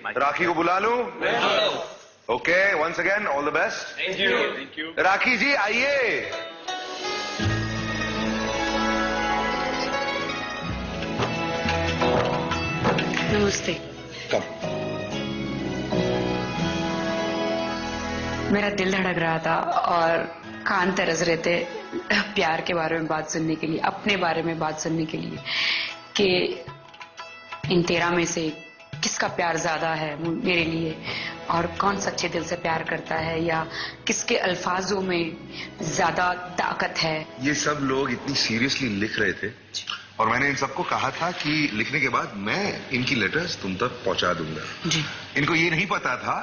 राखी को बुला लूं? Okay, once again all the best. Thank you. Rakhi ji आइए। नमस्ते। कब? मेरा दिल धड़क रहा था और कान तरस रहे थे प्यार के बारे में बात सुनने के लिए, अपने बारे में बात सुनने के लिए कि इन 13 में से किसका प्यार ज्यादा है मेरे लिए और कौन सच्चे दिल से प्यार करता है या किसके अल्फाजों में ज्यादा ताकत है। ये सब लोग इतनी सीरियसली लिख रहे थे और मैंने इन सबको कहा था कि लिखने के बाद मैं इनकी लेटर्स तुम तक पहुंचा दूंगा जी। इनको ये नहीं पता था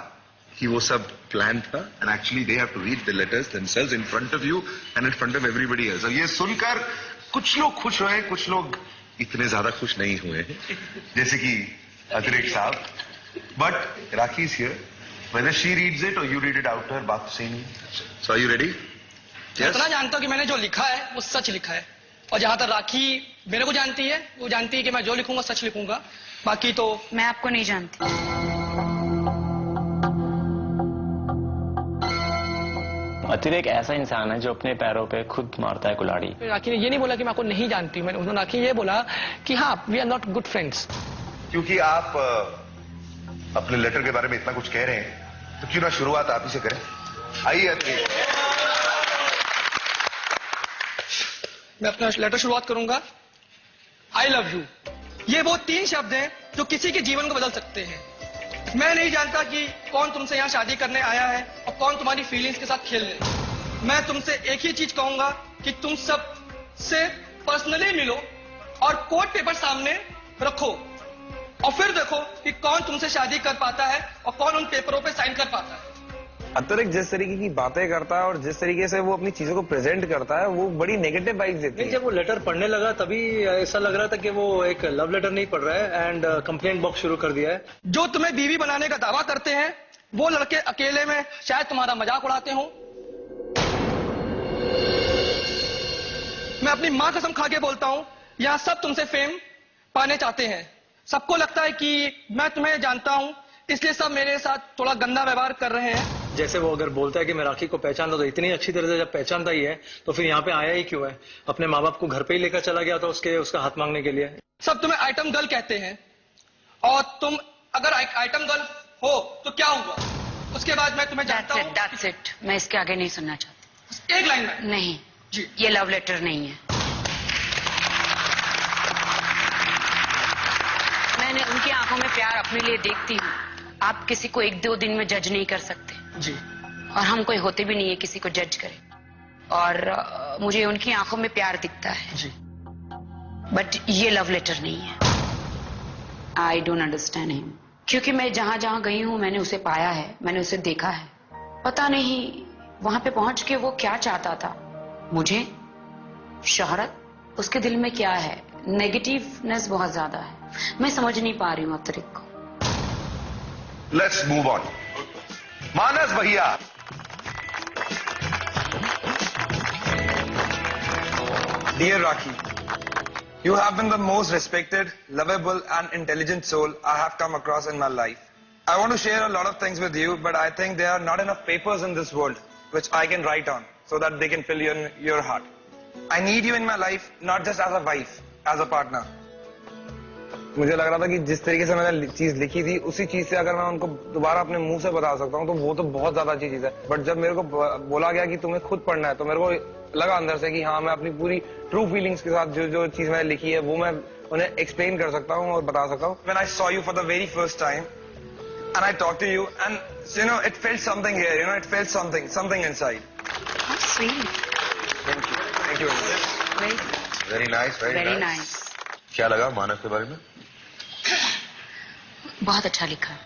कि वो सब प्लान था and actually they have to read the letters themselves in front of you and in front of everybody else. और ये सुनकर कुछ लोग खुश हुए, कुछ लोग इतने ज्यादा खुश नहीं हुए जैसे कि अतिरिक्त साहब। But rakhi is here, whether she reads it or you read it out to her, बात तो same he. So are you ready? मैं इतना जानता हूँ कि मैंने जो लिखा है वो सच लिखा है और जहां तक राखी मेरे को जानती है, वो जानती है कि मैं जो लिखूंगा सच लिखूंगा। बाकी तो मैं आपको नहीं जानती। अतिरेक ऐसा इंसान है जो अपने पैरों पे खुद मारता है कुल्हाड़ी। राखी ने ये नहीं बोला कि मैं आपको नहीं जानती, मैंने उन्होंने राखी ये बोला कि हाँ we are not good friends. क्योंकि आप अपने लेटर के बारे में इतना कुछ कह रहे हैं तो क्यों ना शुरुआत आप ही से करें। आइए अतिरेक। मैं अपना लेटर शुरुआत करूंगा। आई लव यू, ये वो 3 शब्द हैं जो किसी के जीवन को बदल सकते हैं। मैं नहीं जानता कि कौन तुमसे यहाँ शादी करने आया है और कौन तुम्हारी फीलिंग्स के साथ खेलने। मैं तुमसे एक ही चीज कहूंगा कि तुम सब से पर्सनली मिलो और कोर्ट पेपर सामने रखो और फिर देखो कि कौन तुमसे शादी कर पाता है और कौन उन पेपरों पे साइन कर पाता है। अतिरिक्त जिस तरीके की बातें करता है और जिस तरीके से वो अपनी चीजों को प्रेजेंट करता है वो बड़ी नेगेटिव वाइब्स देती है। जब वो लेटर पढ़ने लगा तभी ऐसा लग रहा था कि वो एक लव लेटर नहीं पढ़ रहा है एंड कंप्लेंट बॉक्स शुरू कर दिया है। जो तुम्हें बीवी बनाने का दावा करते हैं वो लड़के अकेले में शायद तुम्हारा मजाक उड़ाते हो। मैं अपनी मां कसम खा के बोलता हूं, यहां सब तुमसे फेम पाने चाहते हैं। सबको लगता है कि मैं तुम्हें जानता हूं इसलिए सब मेरे साथ थोड़ा गंदा व्यवहार कर रहे हैं। जैसे वो अगर बोलता है कि मैं राखी को पहचानता तो इतनी अच्छी तरह से जब पहचानता ही है तो फिर यहाँ पे आया ही क्यों है? अपने माँ बाप को घर पे ही लेकर चला गया था उसका हाथ मांगने के लिए। सब तुम्हें आइटम गर्ल कहते हैं और तुम अगर आइटम गर्ल हो तो क्या हुआ? उसके बाद मैं तुम्हें जानता हूं। That's it. मैं इसके आगे नहीं सुनना चाहती। एक लाइन में नहीं जी, ये लव लेटर नहीं है। मैंने उनकी आंखों में प्यार अपने लिए देखती हूँ। आप किसी को 1-2 दिन में जज नहीं कर सकते जी, और हम कोई होते भी नहीं है किसी को जज करें। और मुझे उनकी आंखों में प्यार दिखता है जी। बट ये लव लेटर नहीं है। I don't understand him. क्योंकि मैं जहां जहां गई हूं मैंने उसे पाया है, मैंने उसे देखा है। पता नहीं वहां पे पहुंच के वो क्या चाहता था। मुझे शोहरत, उसके दिल में क्या है? नेगेटिवनेस बहुत ज्यादा है। मैं समझ नहीं पा रही हूँ अतिरिक्त को। Let's move on. मानस भैया। Dear Rakhi, you have been the most respected, lovable and intelligent soul I have come across in my life. I want to share a lot of things with you, but I think there are not enough papers in this world which I can write on so that they can fill your heart. I need you in my life, not just as a wife, as a partner. मुझे लग रहा था कि जिस तरीके से मैंने चीज लिखी थी उसी चीज से अगर मैं उनको दोबारा अपने मुंह से बता सकता हूँ तो वो तो बहुत ज्यादा अच्छी चीज है। बट जब मेरे को बोला गया कि तुम्हें खुद पढ़ना है तो मेरे को लगा अंदर से कि हाँ मैं अपनी पूरी ट्रू फीलिंग्स के साथ जो चीज मैंने लिखी है वो मैं उन्हें एक्सप्लेन कर सकता हूँ और बता सकता हूँ। When I saw you for the very first time and I talked to you and it felt something here, it felt something inside. How sweet. Thank you very much. Very nice, very nice. क्या लगा मानस के बारे में? बहुत अच्छा लिखा है।